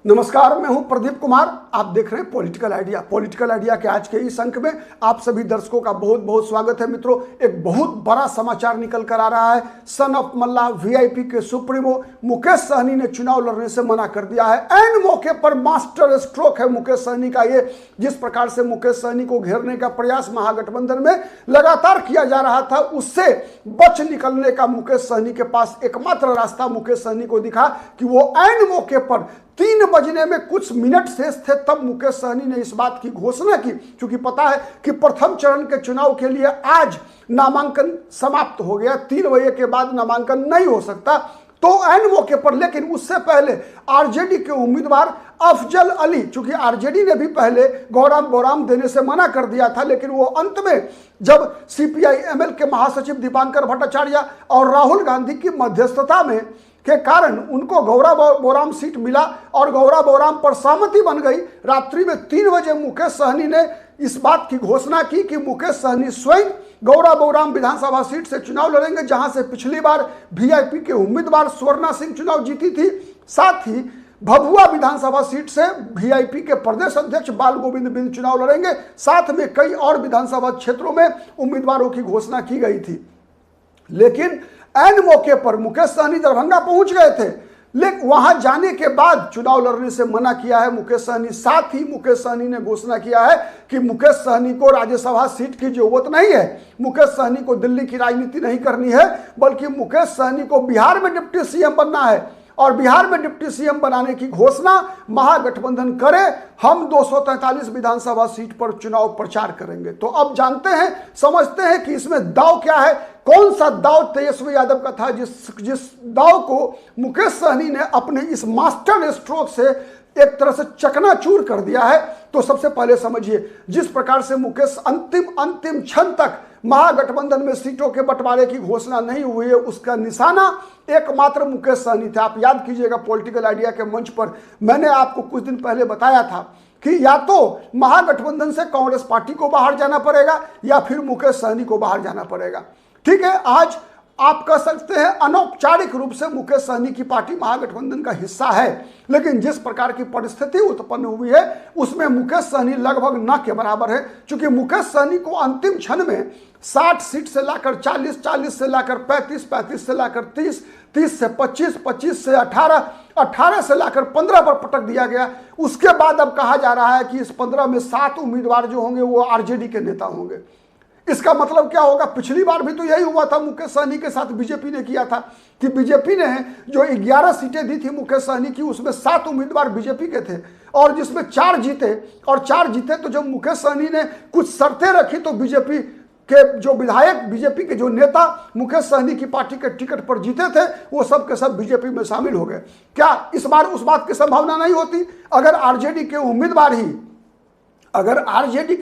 नमस्कार, मैं हूं प्रदीप कुमार। आप देख रहे हैं पॉलिटिकल आइडिया। पॉलिटिकल आइडिया के आज के इस अंक में आप सभी दर्शकों का बहुत बहुत स्वागत है। मित्रों, एक बहुत बड़ा समाचार निकल कर आ रहा है। सन ऑफ मल्ला वीआईपी के सुप्रीमो मुकेश सहनी ने चुनाव लड़ने से मना कर दिया है। एन मौके पर मास्टर स्ट्रोक है मुकेश सहनी का ये। जिस प्रकार से मुकेश सहनी को घेरने का प्रयास महागठबंधन में लगातार किया जा रहा था, उससे बच निकलने का मुकेश सहनी के पास एकमात्र रास्ता मुकेश सहनी को दिखा कि वो एन मौके पर 3 बजने में कुछ मिनट शेष थे, तब मुकेश सहनी ने इस बात की घोषणा की, क्योंकि पता है कि प्रथम चरण के चुनाव के लिए आज नामांकन समाप्त हो गया। 3 बजे के बाद नामांकन नहीं हो सकता। तो एन मौके पर, लेकिन उससे पहले आरजेडी के उम्मीदवार अफजल अली, चूंकि आरजेडी ने भी पहले गौराम बोराम देने से मना कर दिया था, लेकिन वो अंत में जब सीपीआई एमएल के महासचिव दीपांकर भट्टाचार्य और राहुल गांधी की मध्यस्थता में के कारण उनको गौरा बोराम सीट मिला और गौरा बोराम पर सहमति बन गई। रात्रि में 3 बजे मुकेश सहनी ने इस बात की घोषणा की कि मुकेश सहनी स्वयं गौरा बोराम विधानसभा सीट से चुनाव लड़ेंगे, जहां से पिछली बार वीआईपी के उम्मीदवार स्वर्णा सिंह चुनाव जीती थी। साथ ही भभुआ विधानसभा सीट से वीआईपी के प्रदेश अध्यक्ष बाल गोविंद बिंद चुनाव लड़ेंगे। साथ में कई और विधानसभा क्षेत्रों में उम्मीदवारों की घोषणा की गई थी। लेकिन एन मौके पर मुकेश सहनी दरभंगा पहुंच गए थे, लेकिन वहां जाने के बाद चुनाव लड़ने से मना किया है मुकेश सहनी। साथ ही मुकेश सहनी ने घोषणा किया है कि मुकेश सहनी को राज्यसभा सीट की जरूरत नहीं है। मुकेश सहनी को दिल्ली की राजनीति नहीं करनी है, बल्कि मुकेश सहनी को बिहार में डिप्टी सीएम बनना है और बिहार में डिप्टी सीएम बनाने की घोषणा महागठबंधन करे। हम 243 विधानसभा सीट पर चुनाव प्रचार करेंगे। तो अब जानते हैं, समझते हैं कि इसमें दाव क्या है। कौन सा दाव तेजस्वी यादव का था, जिस दाव को मुकेश सहनी ने अपने इस मास्टर स्ट्रोक से एक तरह से चकनाचूर कर दिया है। तो सबसे पहले समझिए, जिस प्रकार से मुकेश अंतिम क्षण तक महागठबंधन में सीटों के बंटवारे की घोषणा नहीं हुई है, उसका निशाना एकमात्र मुकेश सहनी थे। आप याद कीजिएगा, पॉलिटिकल आइडिया के मंच पर मैंने आपको कुछ दिन पहले बताया था कि या तो महागठबंधन से कांग्रेस पार्टी को बाहर जाना पड़ेगा या फिर मुकेश सहनी को बाहर जाना पड़ेगा। ठीक है, आज आप कह सकते हैं अनौपचारिक रूप से मुकेश सहनी की पार्टी महागठबंधन का हिस्सा है, लेकिन जिस प्रकार की परिस्थिति उत्पन्न हुई है उसमें मुकेश सहनी लगभग न के बराबर है। क्योंकि मुकेश सहनी को अंतिम क्षण में 60 सीट से लाकर 40, 40 से लाकर 35, 35 से लाकर 30, 30 से 25, 25 से 18, 18 से लाकर 15 पर पटक दिया गया। उसके बाद अब कहा जा रहा है कि इस 15 में 7 उम्मीदवार जो होंगे वो आरजेडी के नेता होंगे। इसका मतलब क्या होगा? पिछली बार भी तो यही हुआ था, मुकेश सहनी के साथ बीजेपी ने किया था कि बीजेपी ने जो 11 सीटें दी थी मुकेश सहनी की, उसमें 7 उम्मीदवार बीजेपी के थे और जिसमें 4 जीते। और 4 जीते तो जब मुकेश सहनी ने कुछ शर्तें रखी तो बीजेपी के जो विधायक, बीजेपी के जो नेता मुकेश सहनी की पार्टी के टिकट पर जीते थे, वो सब के सब बीजेपी में शामिल हो गए। क्या इस बार उस बात की संभावना नहीं होती? अगर आरजेडी के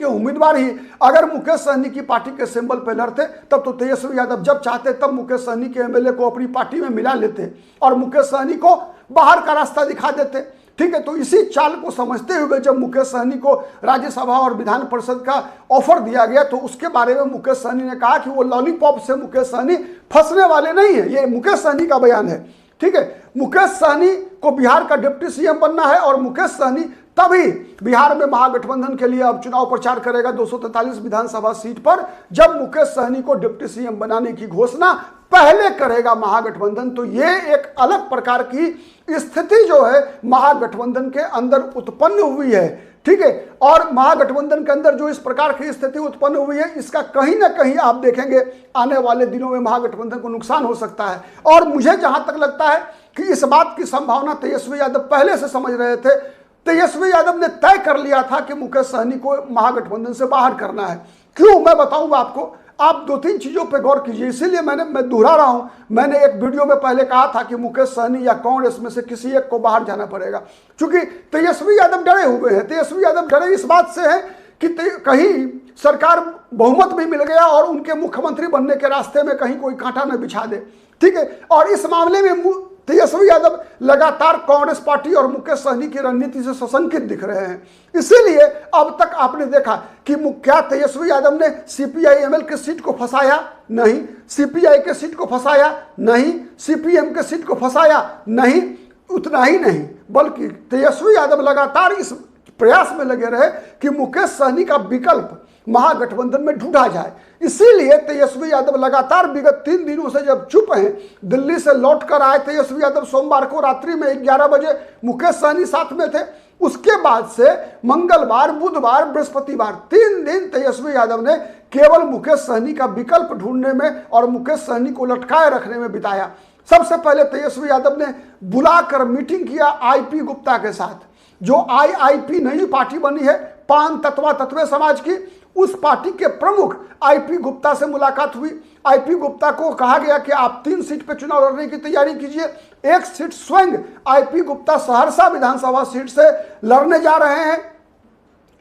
उम्मीदवार ही अगर मुकेश सहनी की पार्टी के सिंबल पे लड़ते, तब तो तेजस्वी यादव जब चाहते तब मुकेश सहनी के एमएलए को अपनी पार्टी में मिला लेते और मुकेश सहनी को बाहर का रास्ता दिखा देते। ठीक है, तो इसी चाल को समझते हुए जब मुकेश सहनी को राज्यसभा और विधान परिषद का ऑफर दिया गया, तो उसके बारे में मुकेश सहनी ने कहा कि वो लॉलीपॉप से मुकेश सहनी फंसने वाले नहीं है। ये मुकेश सहनी का बयान है। ठीक है, मुकेश सहनी को बिहार का डिप्टी सीएम बनना है और मुकेश सहनी तभी बिहार में महागठबंधन के लिए अब चुनाव प्रचार करेगा 243 विधानसभा सीट पर, जब मुकेश सहनी को डिप्टी सीएम बनाने की घोषणा पहले करेगा महागठबंधन। तो ये एक अलग प्रकार की स्थिति जो है महागठबंधन के अंदर उत्पन्न हुई है। ठीक है, और महागठबंधन के अंदर जो इस प्रकार की स्थिति उत्पन्न हुई है, इसका कहीं ना कहीं आप देखेंगे आने वाले दिनों में महागठबंधन को नुकसान हो सकता है। और मुझे जहां तक लगता है कि इस बात की संभावना तेजस्वी यादव पहले से समझ रहे थे। तेजस्वी यादव ने तय कर लिया था कि मुकेश सहनी को महागठबंधन से बाहर करना है। क्यों, मैं बताऊंगा आपको। आप 2-3 चीजों पे गौर कीजिए, इसीलिए मैं दोहरा रहा हूं। मैंने एक वीडियो में पहले कहा था कि मुकेश सहनी या कांग्रेस में से किसी एक को बाहर जाना पड़ेगा, क्योंकि तेजस्वी यादव डरे हुए हैं। तेजस्वी यादव डरे इस बात से हैं कि कहीं सरकार बहुमत भी मिल गया और उनके मुख्यमंत्री बनने के रास्ते में कहीं कोई कांटा न बिछा दे। ठीक है, और इस मामले में तेजस्वी यादव लगातार कांग्रेस पार्टी और मुकेश सहनी की रणनीति से सशंकित दिख रहे हैं। इसीलिए अब तक आपने देखा कि क्या तेजस्वी यादव ने सीपीआई एमएल के सीट को फंसाया? नहीं। सीपीआई के सीट को फंसाया? नहीं। सीपीएम के सीट को फंसाया? नहीं। उतना ही नहीं, बल्कि तेजस्वी यादव लगातार इस प्रयास में लगे रहे कि मुकेश सहनी का विकल्प महागठबंधन में ढूंढा जाए। इसीलिए तेजस्वी यादव लगातार विगत 3 दिनों से जब चुप हैं, दिल्ली से लौट कर आए तेजस्वी यादव सोमवार को रात्रि में 11 बजे, मुकेश सहनी साथ में थे। उसके बाद से मंगलवार, बुधवार, बृहस्पतिवार 3 दिन तेजस्वी यादव ने केवल मुकेश सहनी का विकल्प ढूंढने में और मुकेश सहनी को लटकाए रखने में बिताया। सबसे पहले तेजस्वी यादव ने बुलाकर मीटिंग किया आईपी गुप्ता के साथ, जो आईआईपी नई पार्टी बनी है, पान तत्वा तत्वे समाज की। उस पार्टी के प्रमुख आईपी गुप्ता से मुलाकात हुई। आईपी गुप्ता को कहा गया कि आप 3 सीट पर चुनाव लड़ने की तैयारी कीजिए। 1 सीट स्वयं आईपी गुप्ता सहरसा विधानसभा सीट से लड़ने जा रहे हैं।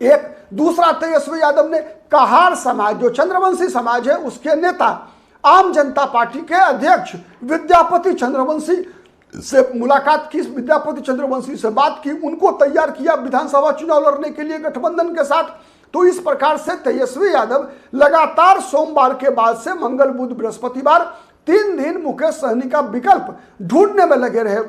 एक दूसरा, तेजस्वी यादव ने कहार समाज, जो चंद्रवंशी समाज है, उसके नेता आम जनता पार्टी के अध्यक्ष विद्यापति चंद्रवंशी से मुलाकात की, विद्यापति चंद्रवंशी से बात की, उनको तैयार किया विधानसभा चुनाव लड़ने के लिए गठबंधन के साथ। तो इस प्रकार से तेजस्वी यादव लगातार सोमवार के बाद से मंगल, बुध, बृहस्पतिवार 3 दिन मुकेश सहनी का विकल्प ढूंढने में लगे रहे।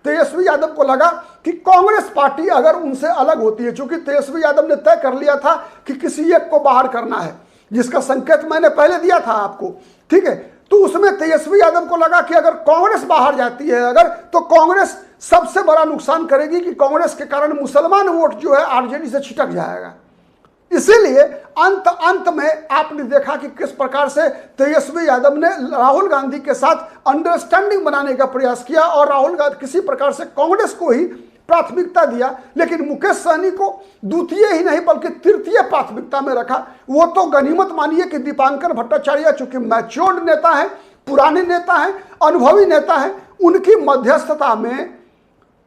तेजस्वी यादव को लगा कि कांग्रेस पार्टी अगर उनसे अलग होती है, चूंकि तेजस्वी यादव ने तय कर लिया था कि किसी एक को बाहर करना है, जिसका संकेत मैंने पहले दिया था आपको, ठीक है। तो उसमें तेजस्वी यादव को लगा कि अगर कांग्रेस बाहर जाती है तो कांग्रेस सबसे बड़ा नुकसान करेगी, कि कांग्रेस के कारण मुसलमान वोट जो है आरजेडी से छिटक जाएगा। इसीलिए अंत में आपने देखा कि किस प्रकार से तेजस्वी यादव ने राहुल गांधी के साथ अंडरस्टैंडिंग बनाने का प्रयास किया और राहुल गांधी किसी प्रकार से कांग्रेस को ही प्राथमिकता दिया, लेकिन मुकेश सहनी को द्वितीय ही नहीं बल्कि तृतीय प्राथमिकता में रखा। वो तो गनीमत मानिए कि दीपांकर भट्टाचार्य चूंकि मैच्योर्ड नेता है, पुराने नेता हैं, अनुभवी नेता हैं, उनकी मध्यस्थता में,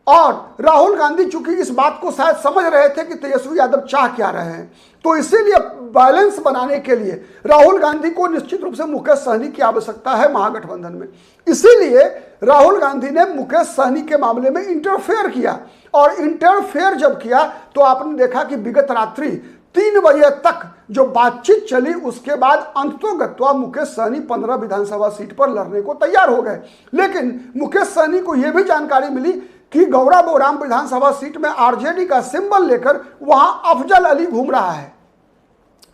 और राहुल गांधी चूंकि इस बात को शायद समझ रहे थे कि तेजस्वी यादव चाह क्या रहे हैं, तो इसीलिए बैलेंस बनाने के लिए राहुल गांधी को निश्चित रूप से मुकेश सहनी की आवश्यकता है महागठबंधन में। इसीलिए राहुल गांधी ने मुकेश सहनी के मामले में इंटरफेयर किया, और इंटरफेयर जब किया तो आपने देखा कि विगत रात्रि 3 बजे तक जो बातचीत चली, उसके बाद अंततोगत्वा मुकेश सहनी 15 विधानसभा सीट पर लड़ने को तैयार हो गए। लेकिन मुकेश सहनी को यह भी जानकारी मिली कि गौरा बौराम विधानसभा सीट में आरजेडी का सिंबल लेकर वहां अफजल अली घूम रहा है,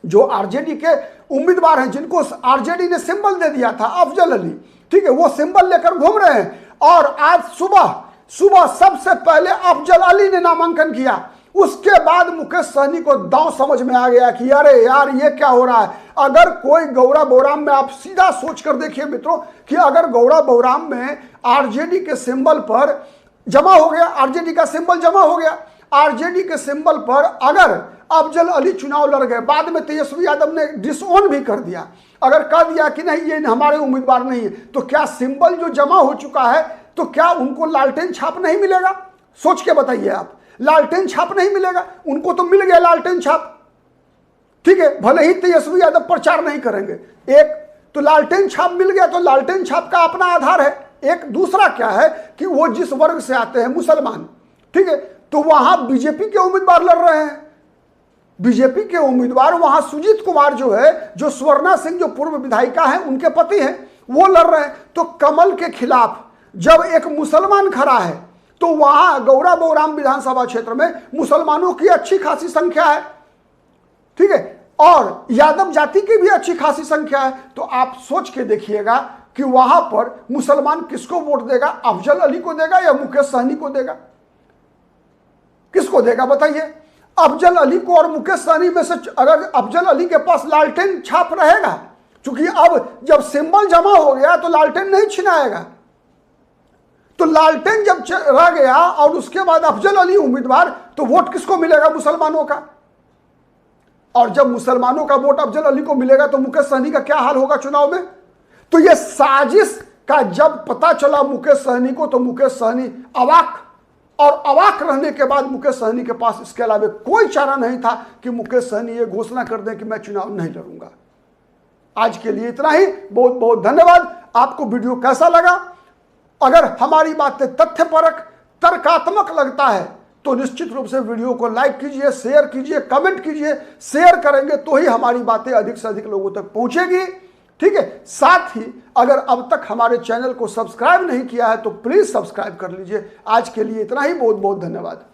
जो आरजेडी के उम्मीदवार हैं, जिनको आरजेडी ने सिंबल दे दिया था, अफजल अली, ठीक है, वो सिंबल लेकर घूम रहे हैं। और आज सुबह सबसे पहले अफजल अली ने नामांकन किया। उसके बाद मुकेश सहनी को दांव समझ में आ गया कि अरे यार ये क्या हो रहा है। अगर कोई गौरा बौराम में, आप सीधा सोच कर देखिए मित्रों, कि अगर गौरा बौराम में आरजेडी के सिंबल पर जमा हो गया, आरजेडी का सिंबल जमा हो गया, आरजेडी के सिंबल पर अगर अफजल अली चुनाव लड़ गए, बाद में तेजस्वी यादव ने डिसओन भी कर दिया, अगर कह दिया कि नहीं ये हमारे उम्मीदवार नहीं है, तो क्या सिंबल जो जमा हो चुका है, तो क्या उनको लालटेन छाप नहीं मिलेगा? सोच के बताइए आप, लालटेन छाप नहीं मिलेगा? उनको तो मिल गया लालटेन छाप, ठीक है, भले ही तेजस्वी यादव प्रचार नहीं करेंगे। एक तो लालटेन छाप मिल गया, तो लालटेन छाप का अपना आधार है। एक दूसरा क्या है कि वो जिस वर्ग से आते हैं, मुसलमान, ठीक है, तो वहां बीजेपी के उम्मीदवार लड़ रहे हैं। बीजेपी के उम्मीदवार वहां सुजीत कुमार जो है, जो स्वर्णा सिंह जो पूर्व विधायिका है, उनके पति हैं, वो लड़ रहे हैं। तो कमल के खिलाफ जब एक मुसलमान खड़ा है, तो वहां गौरा बौराम विधानसभा क्षेत्र में मुसलमानों की अच्छी खासी संख्या है, ठीक है, और यादव जाति की भी अच्छी खासी संख्या है। तो आप सोच के देखिएगा कि वहां पर मुसलमान किसको वोट देगा? अफजल अली को देगा या मुकेश सहनी को देगा? किसको देगा बताइए? अफजल अली को। और मुकेश सहनी में से अगर अफजल अली के पास लालटेन छाप रहेगा, क्योंकि अब जब सिंबल जमा हो गया तो लालटेन नहीं छिनाएगा, तो लालटेन जब रह गया और उसके बाद अफजल अली उम्मीदवार, तो वोट किसको मिलेगा? मुसलमानों का। और जब मुसलमानों का वोट अफजल अली को मिलेगा तो मुकेश सहनी का क्या हाल होगा चुनाव में? तो यह साजिश का जब पता चला मुकेश सहनी को, तो मुकेश सहनी अवाक, और अवाक रहने के बाद मुकेश सहनी के पास इसके अलावा कोई चारा नहीं था कि मुकेश सहनी ये घोषणा कर दें कि मैं चुनाव नहीं लड़ूंगा। आज के लिए इतना ही, बहुत बहुत धन्यवाद। आपको वीडियो कैसा लगा? अगर हमारी बातें तथ्यपरक, तर्कात्मक लगता है तो निश्चित रूप से वीडियो को लाइक कीजिए, शेयर कीजिए, कमेंट कीजिए। शेयर करेंगे तो ही हमारी बातें अधिक से अधिक लोगों तक पहुंचेगी। ठीक है। साथ ही अगर अब तक हमारे चैनल को सब्सक्राइब नहीं किया है तो प्लीज सब्सक्राइब कर लीजिए। आज के लिए इतना ही, बहुत बहुत धन्यवाद।